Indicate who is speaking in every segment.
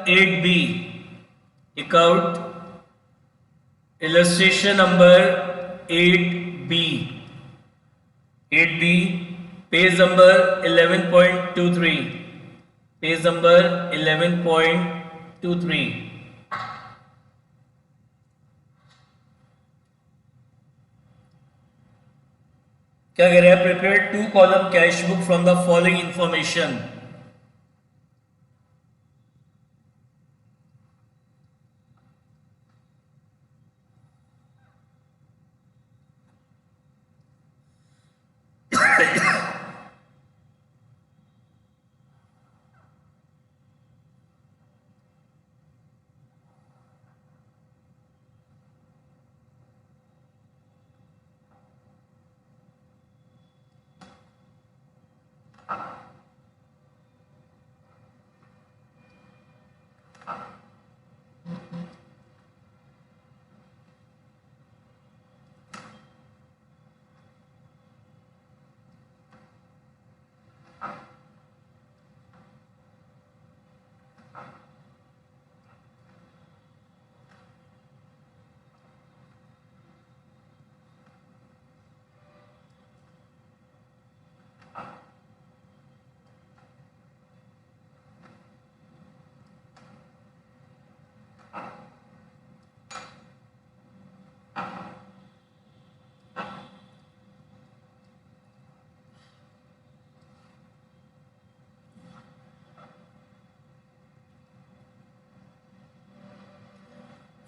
Speaker 1: 8B, take out illustration number 8B. 8B, page number 11.23. Page number 11.23. क्या कह रहे हैं? Prepare 2 column cash book from the following information.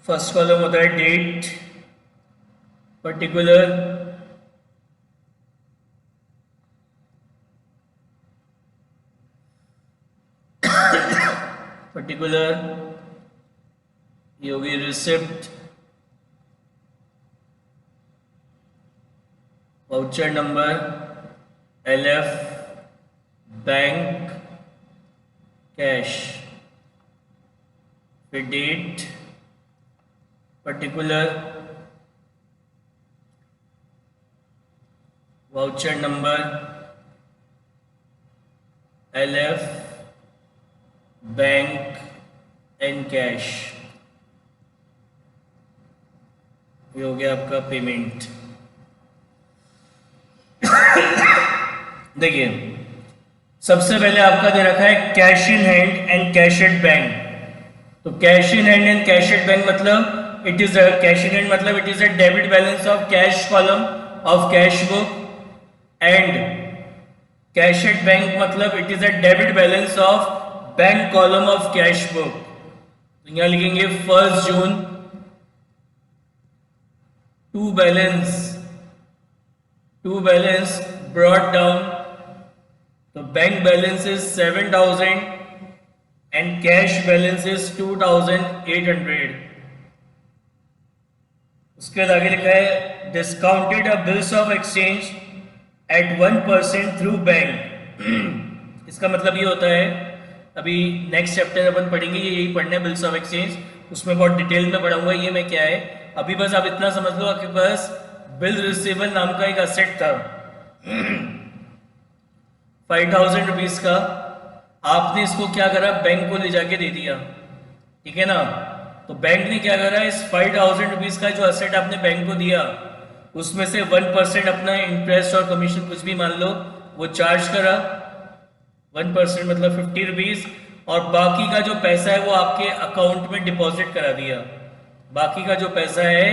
Speaker 1: First column होता है date, particular, particular ये होगी receipt, voucher number, LF, bank, cash, फिर date, particular, voucher number, LF, bank and cash. ये हो गया आपका पेमेंट. देखिए सबसे पहले आपका दे रखा है cash in hand and cash at bank. तो cash in hand and cash at bank मतलब it is a cash in hand मतलब it is a debit balance of cash column of cash book, and cash at bank मतलब it is a debit balance of bank column of cash book. तो यहाँ लिखेंगे 1 जून to balance brought down. तो bank balance is 7,000 and cash balance is 2,800. उसके बाद आगे लिखा है discounted a bills of exchange at 1% through bank. इसका मतलब ये होता है, अभी नेक्स्ट चैप्टर अपन पढ़ेंगे, ये यही पढ़ना है बिल्स ऑफ एक्सचेंज, उसमें बहुत डिटेल में पढ़ाऊंगा ये मैं क्या है. अभी बस आप इतना समझ लो आपके पास बिल रिसीवेबल नाम का एक असेट था 5,000 रुपीज का. आपने इसको क्या करा, बैंक को ले जाके दे दिया, ठीक है ना. तो बैंक ने क्या करा, इस 5,000 रुपीज का जो असेट आपने बैंक को दिया उसमें से 1% अपना इंटरेस्ट और कमीशन कुछ भी मान लो वो चार्ज करा. 1% मतलब 50 रुपीज, और बाकी का जो पैसा है वो आपके अकाउंट में डिपॉजिट करा दिया. बाकी का जो पैसा है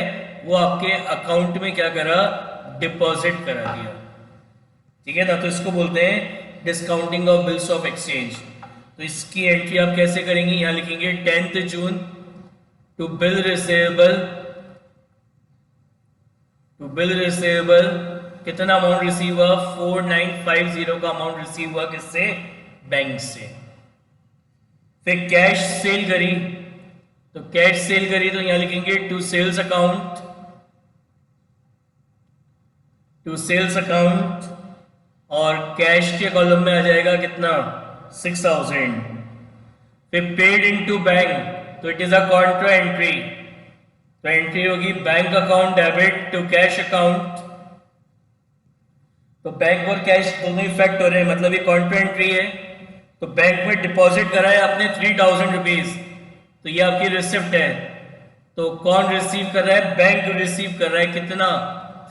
Speaker 1: वो आपके अकाउंट में क्या करा, डिपॉजिट करा दिया, ठीक है ना. तो इसको बोलते हैं discounting of bills of exchange. तो इसकी एंट्री आप कैसे करेंगे, यहाँ लिखेंगे 10th June to bill receivable कितना अमाउंट रिसीव हुआ, 4950 का अमाउंट रिसीव हुआ किससे, बैंक से. फिर कैश सेल करी, तो कैश सेल करी तो यहां लिखेंगे टू सेल्स अकाउंट, और कैश के कॉलम में आ जाएगा कितना, 6,000. फिर पेड इनटू बैंक, तो it is a contra entry. तो एंट्री होगी bank account debit to cash account. तो बैंक और कैश दोनों इफेक्ट हो रहे हैं, मतलब ये कॉन्ट्रा एंट्री है. तो बैंक में डिपॉजिट करा है आपने 3,000 रुपीज, तो ये आपकी रिसिप्ट है। तो कौन रिसीव कर रहा है? बैंक रिसीव कर रहा है। कितना?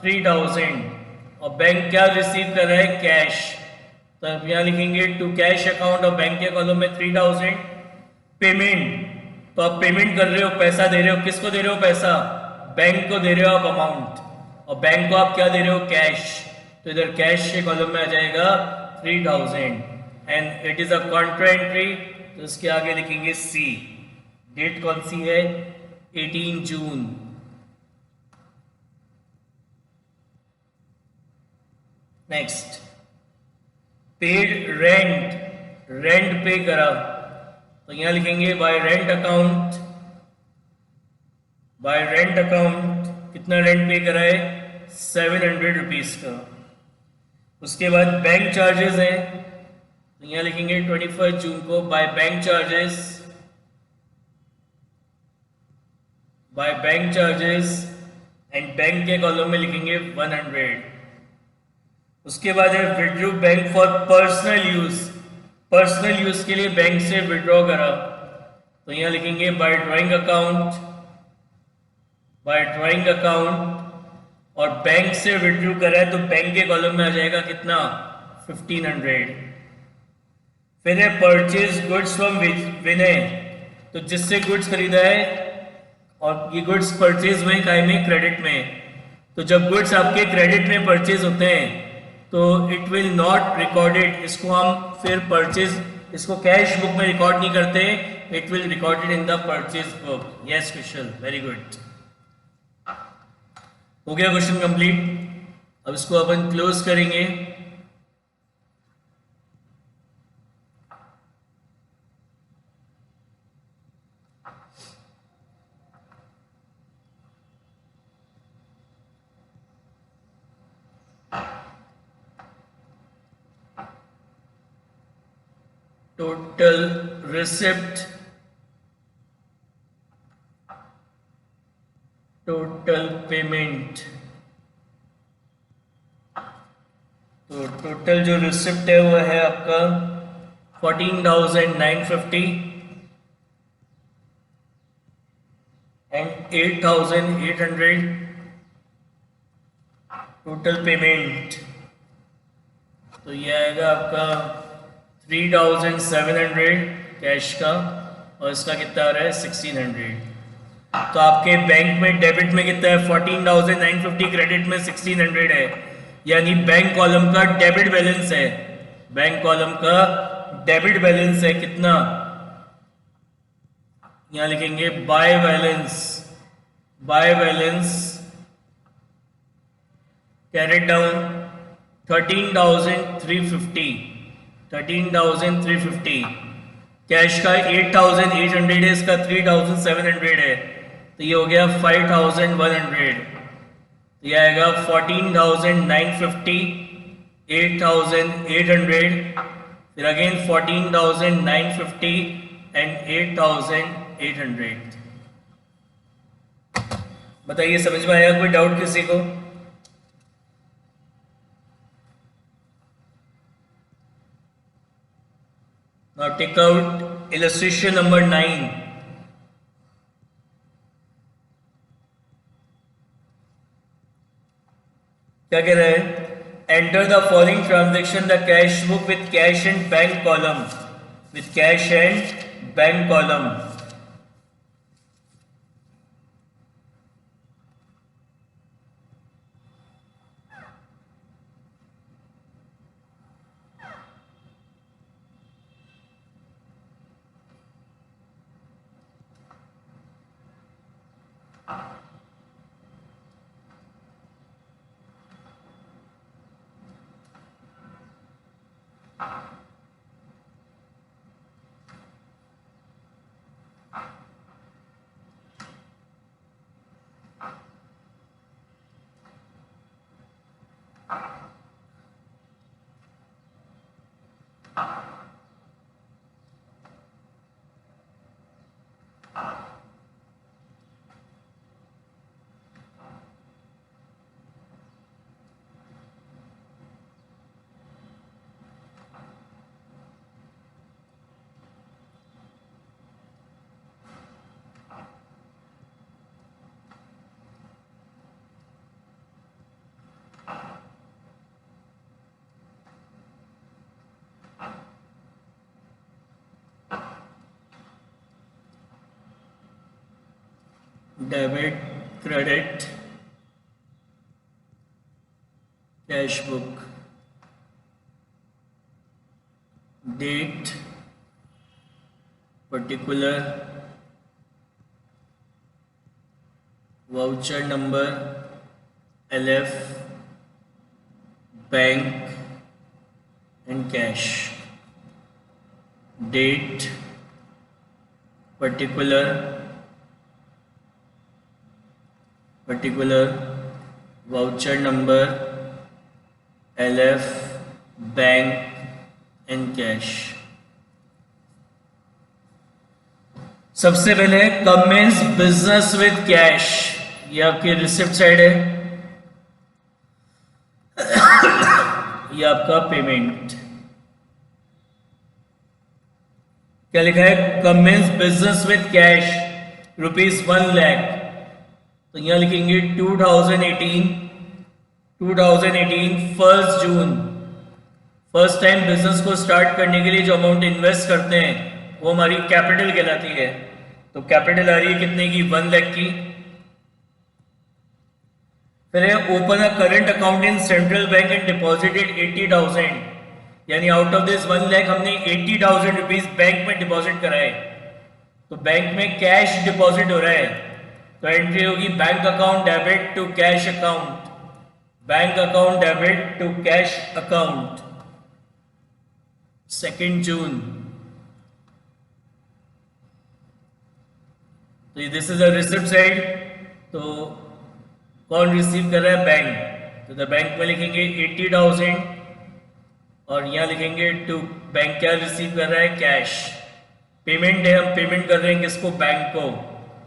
Speaker 1: 3000। और बैंक क्या रिसीव कर रहा है? कैश। तो आप यहाँ लिखेंगे टू कैश अकाउंट और बैंक के कॉलम में 3000। पेमेंट, तो आप पेमेंट कर रहे हो, पैसा दे रहे हो। किसको दे रहे हो पैसा? बैंक को दे रहे हो आप अमाउंट, और बैंक को आप क्या दे रहे हो? कैश। तो इधर कैश के कॉलम में आ जाएगा 3000 and it is a contra entry. तो इसके आगे लिखेंगे सी। डेट कौन सी है? 18 जून। नेक्स्ट, पेड रेंट, रेंट पे करा। तो यहां लिखेंगे by rent account. By rent account कितना रेंट पे करा है? 700 रुपीज का। उसके बाद बैंक चार्जेस हैं, तो यहां लिखेंगे 21 जून को by bank charges. By bank charges and bank के कॉलम में लिखेंगे 100। उसके बाद है withdraw bank for personal use. Personal use के लिए बैंक से विड्रॉ करा, तो यहां लिखेंगे by drawing account. By drawing account और बैंक से विड्रॉ करा है, तो बैंक के कॉलम में आ जाएगा कितना? 1500। फिर है परचेज गुड्स फ्रॉम विनय। तो जिससे गुड्स खरीदा है, और ये गुड्स परचेज हुए काय में? क्रेडिट में। तो जब गुड्स आपके क्रेडिट में परचेज होते हैं तो इट विल नॉट रिकॉर्डेड। इसको हम फिर परचेज, इसको कैश बुक में रिकॉर्ड नहीं करते, it will recorded in the purchase book. Yes Kusal, very good. हो गया क्वेश्चन कंप्लीट। अब इसको अपन क्लोज करेंगे। Total receipt, total payment. तो टोटल जो रिसिप्ट है वो है आपका 14,950 एंड 8,800 टोटल पेमेंट। तो ये आएगा आपका 3,700 कैश का, और इसका कितना आ रहा है? 1,600। तो आपके बैंक में डेबिट में कितना है? 14,950, क्रेडिट में 1,600 है, यानी बैंक कॉलम का डेबिट बैलेंस है। बैंक कॉलम का डेबिट बैलेंस है कितना? यहां लिखेंगे by balance. By balance carried down 13,350। 13,350। Cash का 8,800 है, इसका 3,700 है, तो ये हो गया 5,100। तो ये आएगा 14,950, 8,800, फिर अगेन 14,950 एंड 8,800। बताइए समझ में आया? कोई डाउट किसी को? Now take out illustration number 9. क्या कह रहा है? Enter the following transaction the cash book with cash and bank column. With cash and bank column. Debit credit cash book, date particular, voucher number, LF, bank and cash, date particular voucher number, LF, bank and cash. सबसे पहले commence business with cash, ये आपकी receipt side है, ये आपका payment. क्या लिखा है? Commence business with cash ₹1 lakh. तो यहां लिखेंगे 2018 1 जून। फर्स्ट टाइम बिजनेस को स्टार्ट करने के लिए जो अमाउंट इन्वेस्ट करते हैं वो हमारी कैपिटल कहलाती है। तो कैपिटल आ रही है कितने की? 1 लाख की। फिर है open a current account in central bank and deposited 80,000, यानी आउट ऑफ दिस 1 लाख हमने 80,000 रुपीज बैंक में डिपॉजिट कराए। तो बैंक में कैश डिपॉजिट हो रहा है, तो एंट्री होगी bank account debit to cash account, bank account debit to cash account 2 जून। तो this is a receipt side. तो कौन रिसीव कर रहा है? बैंक। तो द बैंक में लिखेंगे 80,000 और यहां लिखेंगे टू, बैंक क्या रिसीव कर रहा है? कैश। पेमेंट है, हम पेमेंट कर रहे हैं किसको? बैंक को।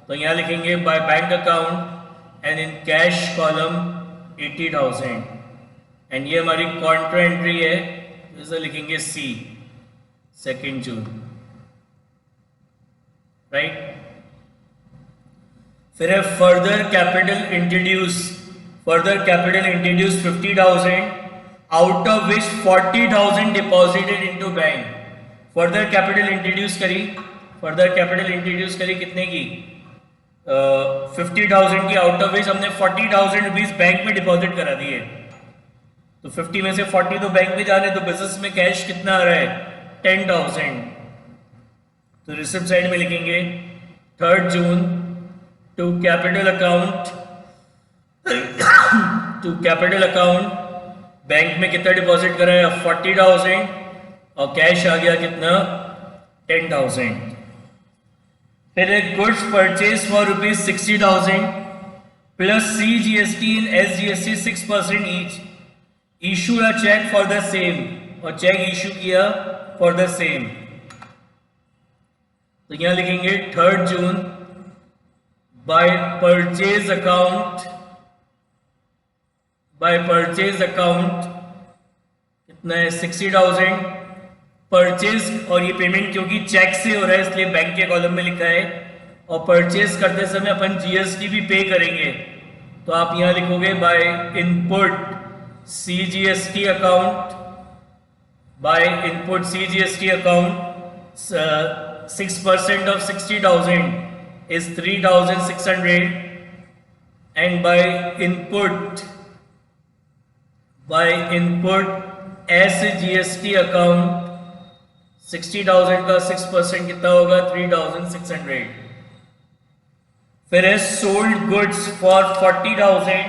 Speaker 1: तो यहां लिखेंगे by bank account and in cash column 80,000 and ये हमारी कॉन्ट्रा एंट्री है, इसे लिखेंगे C 2 जून, राइट। फिर है further capital introduce 50,000 out of which 40,000 deposited into bank. Further capital introduce करी कितने की? 50,000 की, आउट ऑफ विच हमने 40,000 रुपीज बैंक में डिपॉजिट करा दिए। तो 50 में से 40 तो बैंक में जा रहे, तो बिजनेस में कैश कितना आ रहा है? 10,000। तो रिसिप्ट साइड में लिखेंगे 3 जून टू कैपिटल अकाउंट बैंक में कितना डिपॉजिट करा है? 40,000 और कैश आ गया कितना? 10,000। फिर एक goods purchase for ₹60,000 plus CGST in SGST 6% each, issue a cheque for the same, और चेक इशू किया फॉर द सेम। तो यहां लिखेंगे 3 जून by purchase account कितना है? 60,000 परचेज, और ये पेमेंट क्योंकि चेक से हो रहा है इसलिए बैंक के कॉलम में लिखा है, और परचेज करते समय अपन GST भी पे करेंगे। तो आप यहां लिखोगे bye input CGST account 6% of 60,000 is 3,600 and by input SGST account 60,000 का 6% कितना होगा? 3,600। फिर है sold goods for 40,000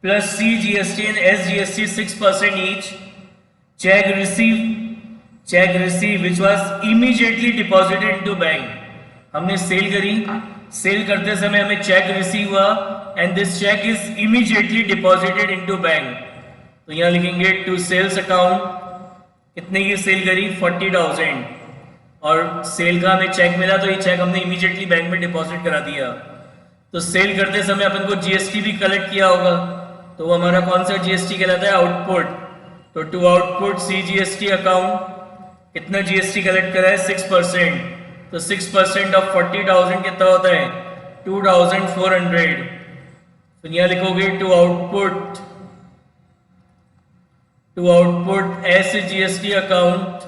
Speaker 1: plus CGST and SGST 6% each, check receive which was immediately deposited into bank। हमने सेल करी, सेल करते समय हमें चेक रिसीव हुआ and this cheque is immediately deposited into bank. तो यहां लिखेंगे टू सेल्स अकाउंट, कितने की सेल करी? 40,000 और सेल का हमें चेक मिला, तो ये चेक हमने इमीडिएटली बैंक में डिपॉजिट करा दिया। तो सेल करते समय अपन को GST भी कलेक्ट किया होगा, तो वो हमारा कौन सा GST कहलाता है? आउटपुट। तो टू आउटपुट CGST अकाउंट कितना GST कलेक्ट करा है? 6%। तो 6% ऑफ 40,000 कितना होता है? 2,400। तो यहां लिखोगे टू आउटपुट SGST अकाउंट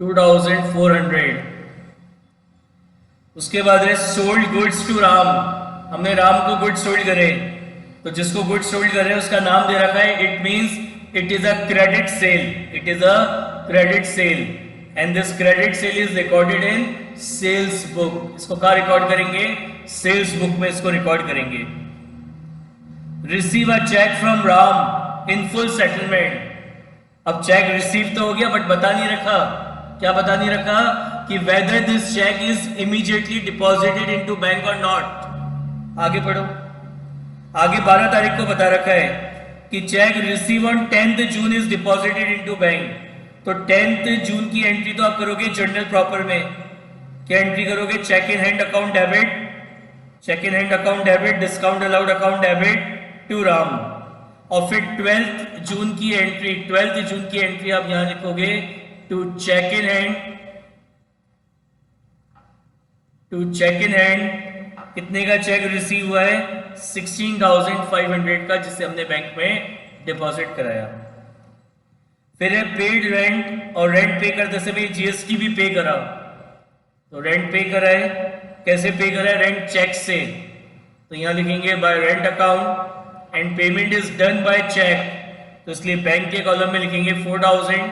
Speaker 1: 2,400। उसके बाद है सोल्ड गुड्स टू राम हमने राम को गुड्स सोल्ड करे, तो जिसको गुड्स सोल्ड करे उसका नाम दे रखा है, it means it is a credit sale, it is a credit sale and this credit sale is recorded in sales book. इसको कहाँ रिकॉर्ड करेंगे? सेल्स बुक में इसको रिकॉर्ड करेंगे। Receive a cheque from Ram in full settlement. अब cheque receive तो हो गया बट बता नहीं रखा, क्या बता नहीं रखा कि whether this cheque is immediately deposited into bank और नॉट। आगे पढ़ो, आगे 12 तारीख को बता रखा है कि check receive on 10th June is deposited into bank. तो 10th जून की एंट्री तो आप करोगे जर्नल प्रॉपर में, क्या एंट्री करोगे? Cheque in hand account debit, cheque in hand account debit, discount allowed account debit to Ram. और फिर 12th जून की एंट्री, 12th जून की एंट्री आप यहां लिखोगे to cheque in hand, to cheque in hand कितने का चेक रिसीव हुआ है? 16,500 का, जिसे हमने बैंक में डिपॉजिट कराया। फिर है पेड रेंट, और रेंट पे करते समय जीएसटी भी पे करा, तो रेंट पे करा है, कैसे पे करा है? रेंट चेक से, तो यहां लिखेंगे by rent account and payment is done by cheque, तो इसलिए बैंक के कॉलम में लिखेंगे 4,000।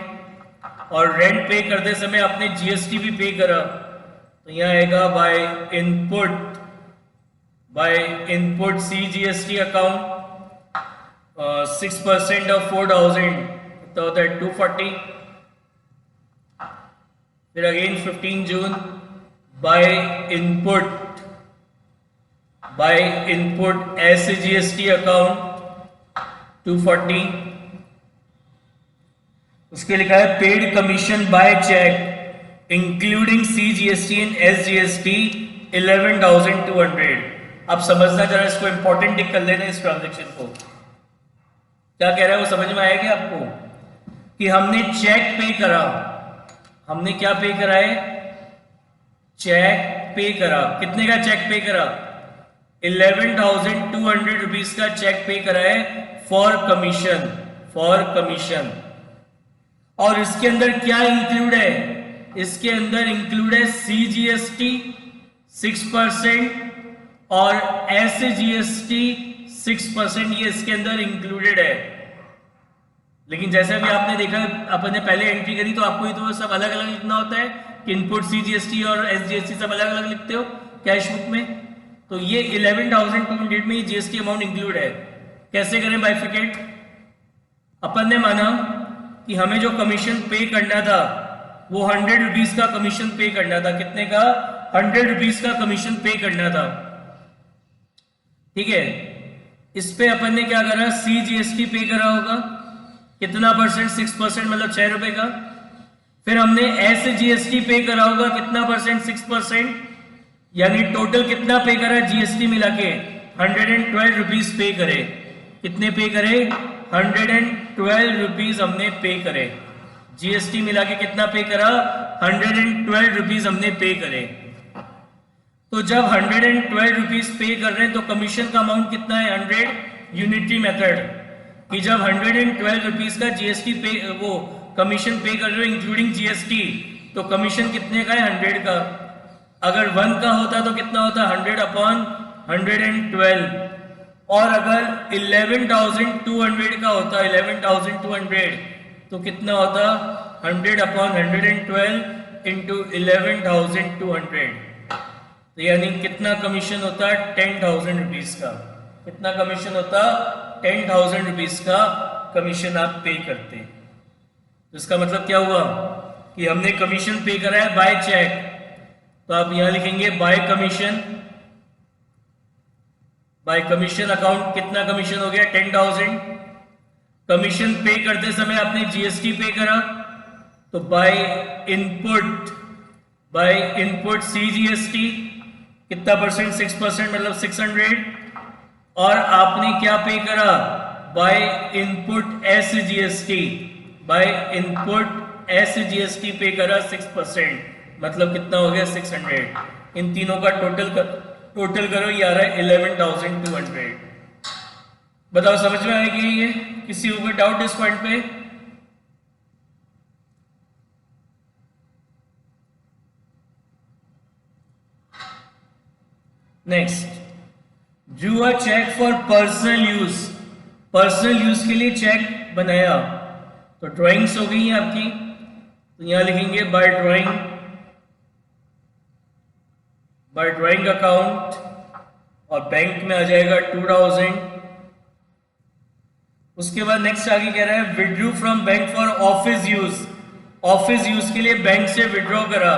Speaker 1: और रेंट पे करते समय आपने जीएसटी भी पे करा, तो यहां आएगा by input CGST account 6% of 4,000 तो होता है 240। फिर again 15 June by input SGST account 240। उसके लिखा है paid commission by cheque including CGST and SGST 11,200। आप समझना जरा, इसको इंपॉर्टेंट टिक कर लेना इस ट्रांजेक्शन को। क्या कह रहा है वो समझ में आया क्या आपको? कि हमने चेक पे करा, हमने क्या पे करा है? चेक पे करा। कितने का चेक पे करा? 11,200 रुपीज का चेक पे करा है फॉर कमीशन, फॉर कमीशन। और इसके अंदर क्या इंक्लूड है? इसके अंदर इंक्लूड है CGST 6% और SGST 6%, ये इसके अंदर इंक्लूडेड है। लेकिन जैसे अभी आपने देखा, अपन ने पहले एंट्री करी, तो आपको ये तो सब अलग अलग लिखना होता है कि इनपुट CGST और SGST सब अलग अलग लिखते हो कैश बुक में। तो ये 11,200 में GST अमाउंट इंक्लूड है। कैसे करें बाइफिकेट? अपन ने माना कि हमें जो कमीशन पे करना था वो 100 रुपीज का कमीशन पे करना था। कितने का? 100 रुपीज का कमीशन पे करना था, ठीक है। इस पे अपन ने क्या करा? CGST पे करा होगा, कितना परसेंट? 6%, मतलब 6 रुपए का। फिर हमने SGST पे करा होगा, कितना परसेंट? 6%, यानी टोटल कितना पे करा GST मिला के? 112 रुपीज पे करे। कितने पे करे? 112 रुपीज हमने पे करे। GST मिला के कितना पे करा? 112 रुपीज हमने पे करे। तो जब 112 रुपीज पे कर रहे हैं तो कमीशन का अमाउंट कितना है? 100 यूनिटरी मेथड कि जब 112 रुपीज का GST पे, वो कमीशन पे कर रहे हो इंक्लूडिंग GST, तो कमीशन कितने का है? 100 का। अगर 1 का होता तो कितना होता? 100 अपॉन 112। और अगर 11,200 का होता, 11,200, तो कितना होता? 100 अपॉन 112 इंटू 11,200, तो यानी कितना कमीशन होता? 10,000 रुपीज का। कितना कमीशन होता? 10,000 रुपीज का कमीशन आप पे करते। तो इसका मतलब क्या हुआ कि हमने कमीशन पे करा है बाय चेक, तो आप यहां लिखेंगे bye commission. Bye commission account कितना कमीशन हो गया? 10,000। कमीशन पे करते समय आपने GST पे करा, तो बाय इनपुट CGST कितना परसेंट? 6%, मतलब 600। और आपने क्या पे करा? बाय इनपुट SGST पे करा 6%, मतलब कितना हो गया? 600। इन तीनों का टोटल करो, ये आ रहा है 11,200। बताओ समझ में आएगी ये? किसी को कोई डाउट इस पॉइंट पे? Next, drew a cheque for personal use, personal use के लिए चेक बनाया। तो ड्राइंग्स हो गई आपकी, तो यहां लिखेंगे बाय ड्राइंग अकाउंट, और बैंक में आ जाएगा 2000। उसके बाद नेक्स्ट आगे कह रहा है withdrew from bank for office use, office use के लिए बैंक से विड्रॉ करा,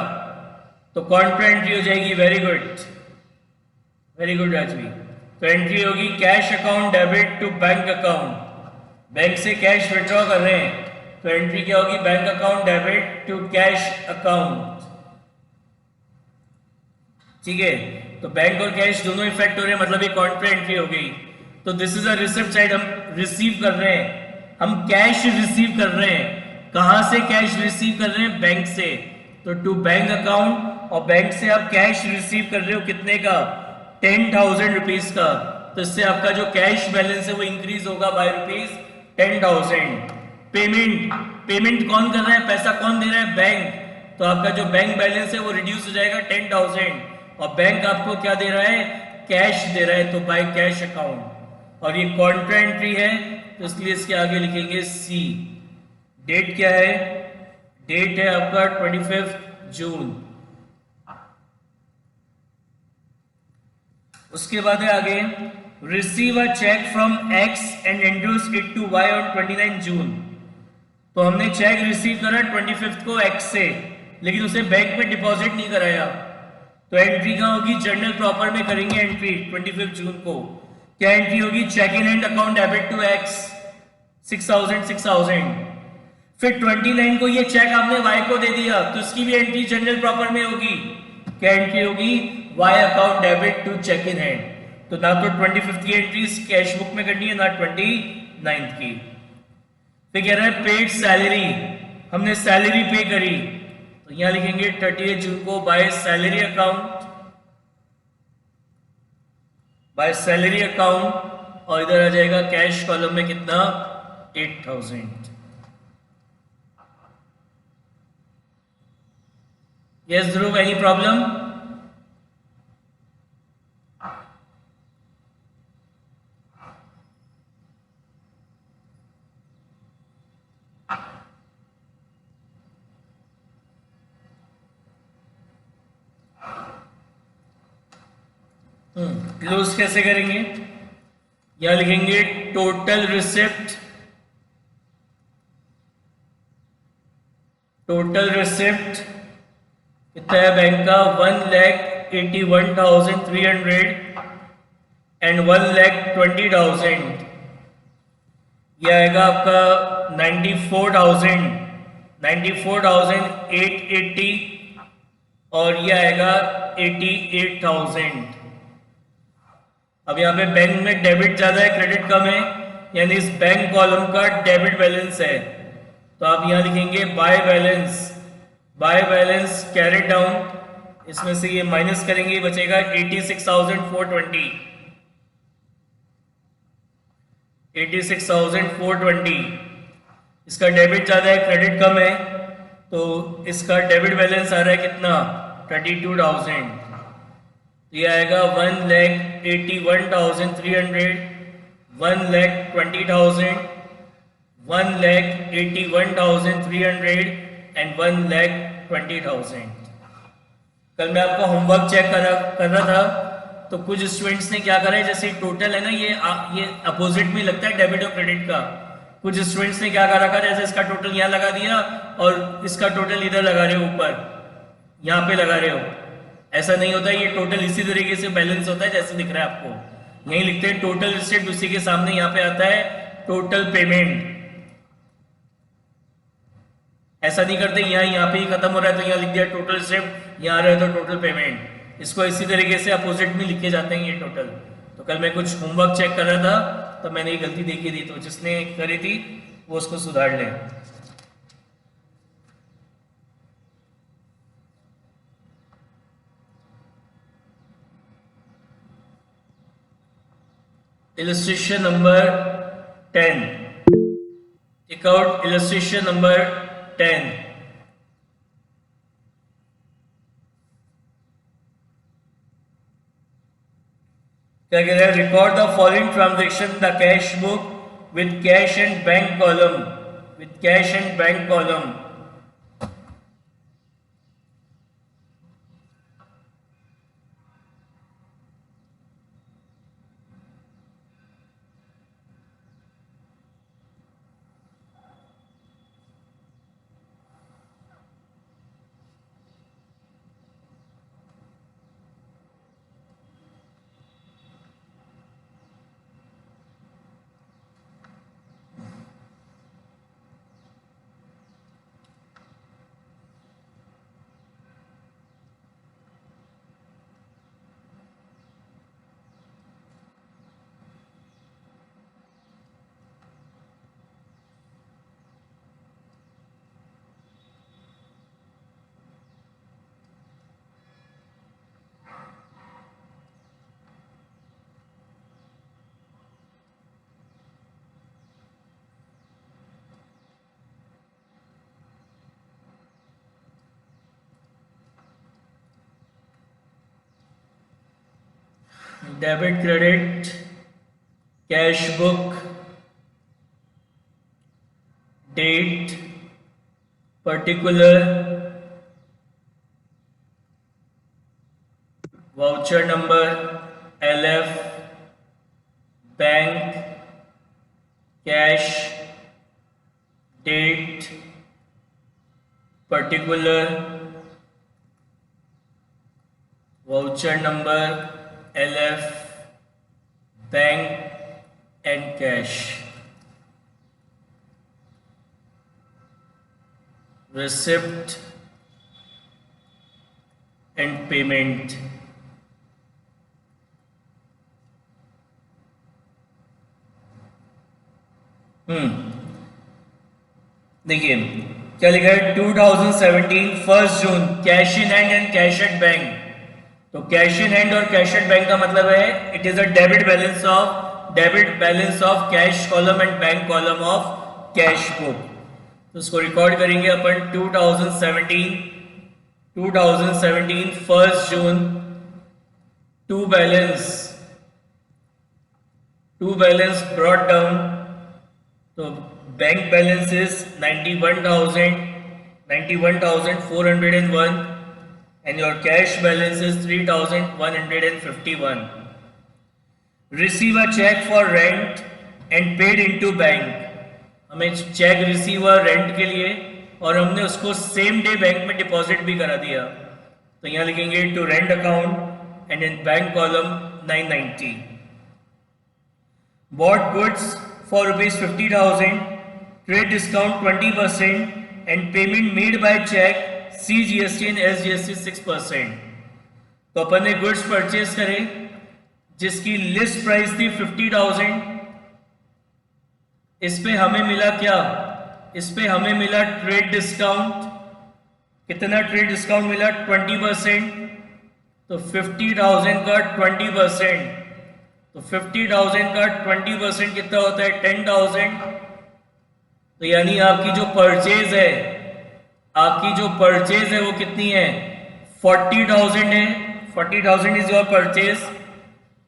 Speaker 1: तो कॉन्ट्रा एंट्री हो जाएगी। Very good, very good Rajvi. तो एंट्री होगी cash account debit to bank account, bank से कैश विड्रॉ कर रहे हैं, तो एंट्री क्या होगी bank account debit to cash account. ठीक है, तो बैंक और कैश दोनों इफेक्ट हो रहे हैं, मतलब ये कॉन्ट्रा एंट्री हो गई। तो this is a receipt side, हम रिसीव कर रहे हैं, हम कैश रिसीव कर रहे हैं। कहां से कैश रिसीव कर रहे हैं? बैंक से, तो टू बैंक अकाउंट, और बैंक से आप कैश रिसीव कर रहे हो कितने का? 10,000 रुपीज का। तो इससे आपका जो कैश बैलेंस है वो इंक्रीज होगा बाय रुपीज 10,000। पेमेंट कौन कर रहा है? पैसा कौन दे रहा है? बैंक। तो आपका जो बैंक बैलेंस है वो रिड्यूस हो जाएगा 10,000, और बैंक आपको क्या दे रहा है? कैश दे रहा है, तो बाय कैश अकाउंट। और ये कॉन्ट्रा एंट्री है, तो इसलिए इसके आगे लिखेंगे सी। डेट क्या है? डेट है आपका 25 जून। उसके बाद है आगे receive a cheque from X and endorse it to Y on 29 June. तो हमने चेक रिसीव करा 25 को एक्स से, लेकिन उसे बैंक में डिपॉजिट नहीं कराया, तो एंट्री कहाँ होगी? जर्नल प्रॉपर में करेंगे एंट्री 25 जून को। क्या एंट्री होगी? Cheque in hand account debit to X 6,000। फिर 29 को ये चेक आपने वाई को दे दिया, तो इसकी भी एंट्री जनरल प्रॉपर में होगी। क्या एंट्री होगी? Y account debit to cheque in hand. तो ना तो 25 की एंट्री कैश बुक में करनी है, ना 29 की। फिर कह रहा है पेड सैलरी, हमने सैलरी पे करी, तो यहां लिखेंगे 30 जून को by salary account, by salary account, और इधर आ जाएगा कैश कॉलम में कितना? 8,000। यस ध्रुव, एनी प्रॉब्लम? क्लोज कैसे करेंगे? यहां लिखेंगे टोटल रिसिप्ट, टोटल रिसिप्ट कितना है बैंक का? 1,81,300 एंड 1,20,000। यह आएगा आपका 94,880, और यह आएगा 88,000। अब यहाँ पे बैंक में डेबिट ज्यादा है, क्रेडिट कम है, यानी इस बैंक कॉलम का डेबिट बैलेंस है, तो आप यहाँ लिखेंगे बाय बैलेंस कैरी डाउन, इसमें से ये माइनस करेंगे, बचेगा 86,420। 86,420। इसका डेबिट ज्यादा है, क्रेडिट कम है, तो इसका डेबिट बैलेंस आ रहा है कितना? 32,000। ये आएगा 1,81,300, 1,20,000, 1,81,300 एंड 1,20,000। कल मैं आपका होमवर्क चेक कर रहा था, तो कुछ स्टूडेंट्स ने क्या करा है, जैसे टोटल है ना, ये अपोजिट में लगता है डेबिट और क्रेडिट का। कुछ स्टूडेंट्स ने क्या कर रखा, जैसे इसका टोटल यहाँ लगा दिया और इसका टोटल इधर लगा रहे हो, ऊपर यहाँ पे लगा रहे हो। ऐसा नहीं होता, ये टोटल इसी तरीके से बैलेंस होता है जैसे दिख रहा है आपको। यही लिखते हैं टोटल रिसिप्ट, उसी के सामने यहाँ पे आता है टोटल पेमेंट। ऐसा नहीं करते यहाँ पे ही खत्म हो रहा है तो यहाँ लिख दिया टोटल रिसिप्ट, यहाँ आ रहा है तो टोटल पेमेंट। इसको इसी तरीके से अपोजिट में लिखे जाते हैं ये टोटल। तो कल मैं कुछ होमवर्क चेक कर रहा था, तो मैंने ये गलती देखी थी, तो जिसने करी थी वो उसको सुधार ले। Illustration number 10. Take out illustration number 10. क्या कह रहा है, record the following transaction the cash book with cash and bank column, with cash and bank column. Debit credit cash book date particular voucher number LF bank cash date particular voucher number LF bank and cash. Receipt and payment. देखिए क्या लिखा है, 2017 1 June cash in hand and cash at bank. तो cash in hand और cash at bank का मतलब है it is a debit balance of cash column and bank column of cash book. तो उसको रिकॉर्ड करेंगे अपन 2017 1 जून टू बैलेंस ब्रॉट डाउन. तो bank balance is 91,401 and your cash balance is 3,151. Receive a check for rent and paid into bank. हमें cheque receive हुआ rent के लिए और हमने उसको सेम डे बैंक में डिपॉजिट भी करा दिया. तो यहाँ लिखेंगे to rent account and in bank column 990. Bought goods for ₹50,000, trade discount 20% and payment made by check, CGST and SGST 6%. तो अपन ने गुड्स परचेज करे जिसकी लिस्ट प्राइस थी 50,000. इस पे हमें मिला क्या, इस पे हमें मिला ट्रेड डिस्काउंट. कितना ट्रेड डिस्काउंट मिला, 20%. तो 50,000 का 20%, तो 50,000 का 20% कितना होता है, 10,000. तो यानी आपकी जो परचेज है वो कितनी है, 40,000 है. 40,000 इज योर परचेज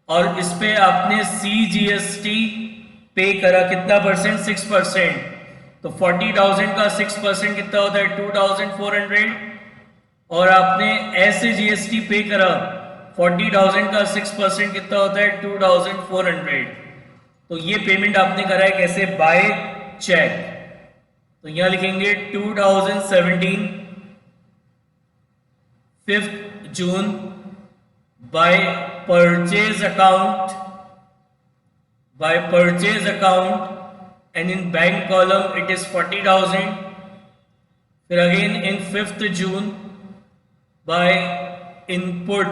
Speaker 1: और इस पे आपने CGST पे करा कितना परसेंट, 6%. तो 40,000 का 6% कितना होता है, 2,400. और आपने SGST पे करा 40,000 का 6% कितना होता है, 2,400. तो ये पेमेंट आपने करा है कैसे, बाय चेक. तो यहां लिखेंगे 2017 5 June by purchase account and in bank column it is 40,000. फिर again in 5th June by input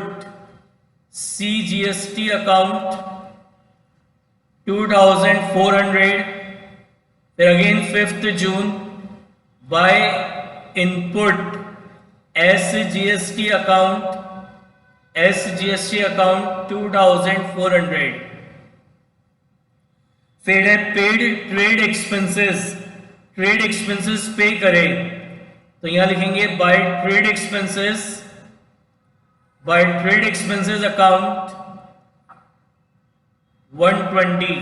Speaker 1: CGST account 2,400. फिर again 5th June by input SGST account 2,400. फिर है पेड ट्रेड एक्सपेंसेस पे करें. तो यहां लिखेंगे बाय ट्रेड एक्सपेंसेस अकाउंट 120।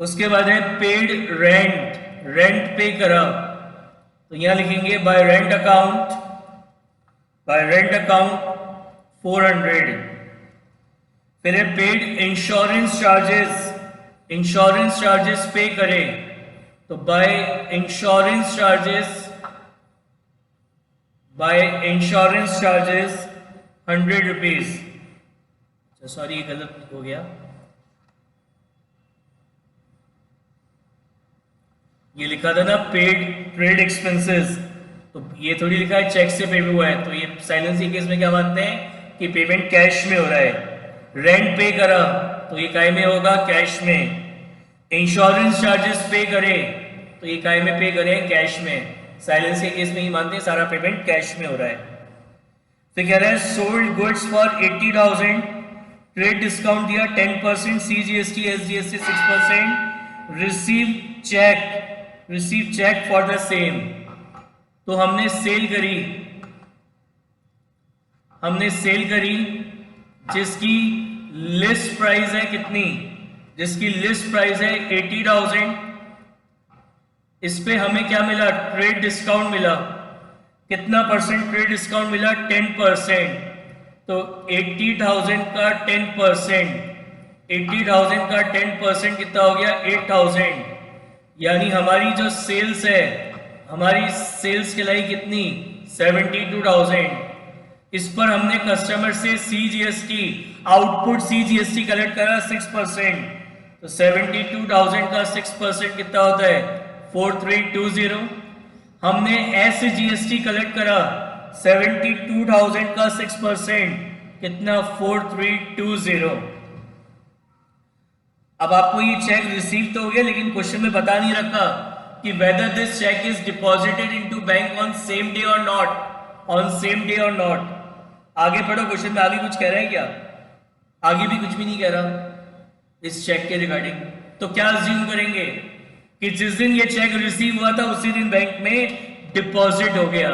Speaker 1: उसके बाद है पेड रेंट, रेंट पे करा, तो यहां लिखेंगे by rent account, by rent account 400। फिर है paid insurance charges, insurance charges pay करें, तो by insurance charges, by insurance charges 100 rupees. Sorry ये गलत हो गया, ये लिखा था ना पेड ट्रेड एक्सपेंसेस, तो ये थोड़ी लिखा है चेक से पे हुआ है, तो ये साइलेंस केस में क्या मानते हैं कि पेमेंट कैश में हो रहा है। रेंट पे करा तो ये काय में होगा, कैश में। इंश्योरेंस चार्जेस पे करें तो ये काय में पे करें, कैश में। साइलेंस के केस में ही मानते हैं सारा पेमेंट कैश में हो रहा है। फिर कह रहा है sold goods for 80,000, trade discount दिया 10%, CGST SGST 6%, receive cheque for the same. तो हमने सेल करी जिसकी लिस्ट प्राइस है कितनी, जिसकी लिस्ट प्राइस है 80,000, इस पे हमें क्या मिला, ट्रेड डिस्काउंट मिला। कितना परसेंट ट्रेड डिस्काउंट मिला, 10%। तो 80,000 का 10%, 80,000 का 10% कितना हो गया, 8,000। यानी हमारी जो सेल्स है, हमारी सेल्स कहलाई कितनी, 72,000। इस पर हमने कस्टमर से CGST, आउटपुट CGST कलेक्ट करा 6%, तो 72,000 का 6% कितना होता है, 4320। हमने SGST कलेक्ट करा 72,000 का 6%, कितना, 4320। अब आपको ये चेक रिसीव तो हो गया, लेकिन क्वेश्चन में बता नहीं रखा कि whether this cheque is deposited into bank on same day और नॉट, ऑन सेम डे और नॉट। आगे पढ़ो, क्वेश्चन में आगे कुछ कह रहा है क्या, आगे भी कुछ भी नहीं कह रहा इस चेक के रिगार्डिंग। तो क्या अज्यूम करेंगे कि जिस दिन ये चेक रिसीव हुआ था उसी दिन बैंक में डिपॉजिट हो गया।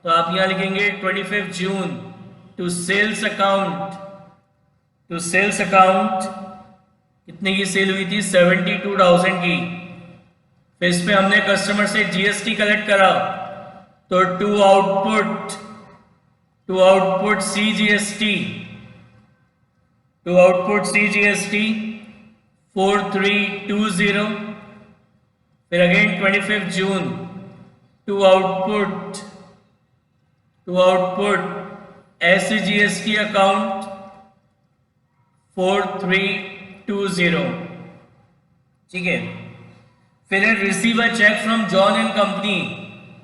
Speaker 1: तो आप यहां लिखेंगे 25 जून to sales account, to sales account कितने की सेल हुई थी, 72,000 की। फिर इस पे हमने कस्टमर से GST कलेक्ट करा, तो to output CGST, to output CGST 4320। फिर again 25 June to output SGST account 4320, ठीक है। फिर है receive a cheque from John and company,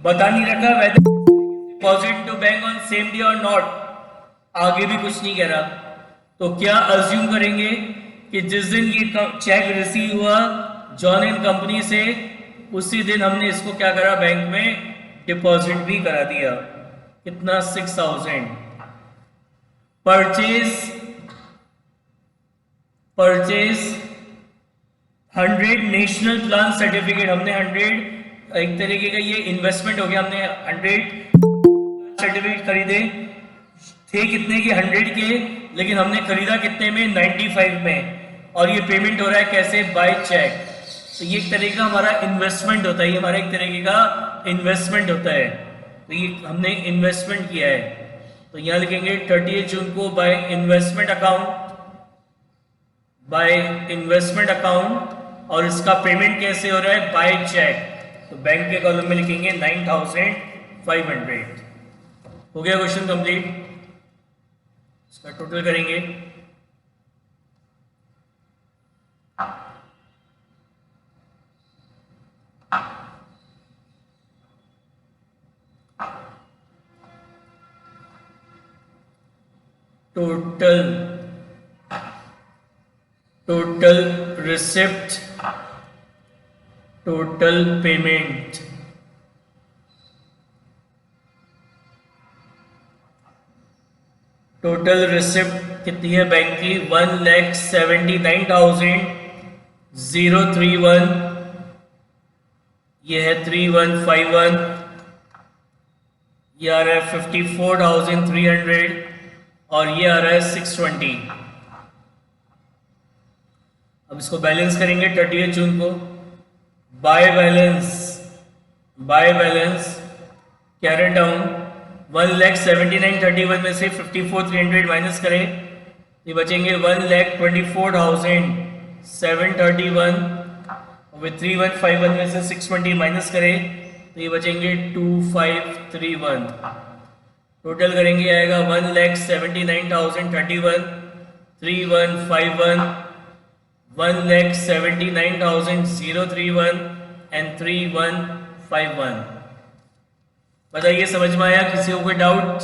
Speaker 1: बता नहीं रखा whether deposit to bank on same day और नॉट, आगे भी कुछ नहीं कह रहा। तो क्या अज्यूम करेंगे कि जिस दिन ये चेक रिसीव हुआ जॉन एंड कंपनी से, उसी दिन हमने इसको क्या करा, बैंक में डिपॉजिट भी करा दिया। कितना, 6,000। परचेज 100 नेशनल प्लान सर्टिफिकेट, हमने 100 एक तरीके का ये इन्वेस्टमेंट हो गया, हमने 100 सर्टिफिकेट खरीदे थे, कितने के, 100 के, लेकिन हमने खरीदा कितने में, 95 में। और ये पेमेंट हो रहा है कैसे, बाय चेक। तो ये एक तरीके का हमारा इन्वेस्टमेंट होता है, ये हमारा एक तरीके का इन्वेस्टमेंट होता है। तो ये हमने इन्वेस्टमेंट किया है, तो यहां लिखेंगे 30 जून को बाय इन्वेस्टमेंट अकाउंट, और इसका पेमेंट कैसे हो रहा है, बाय चेक। तो बैंक के कॉलम में लिखेंगे 9,500। हो गया क्वेश्चन कंप्लीट, इसका टोटल करेंगे। Total receipt, total payment, total receipt कितनी है बैंक की, 1,79,031। ये है 3151, ये आ रहा है 54,300, और ये आ रहा है 620। अब इसको बैलेंस करेंगे 30 जून को। बाय बैलेंस कैरेट डाउन 1,79,31 में से 54,300 माइनस करें, ये बचेंगे 1,24,731। विद 3151 में से 620 माइनस करें तो ये बचेंगे 2531। टोटल करेंगे आएगा 1,79,031, 3151, 1,79,031 एंड 3151। बताइए समझ में आया? किसी को कोई डाउट?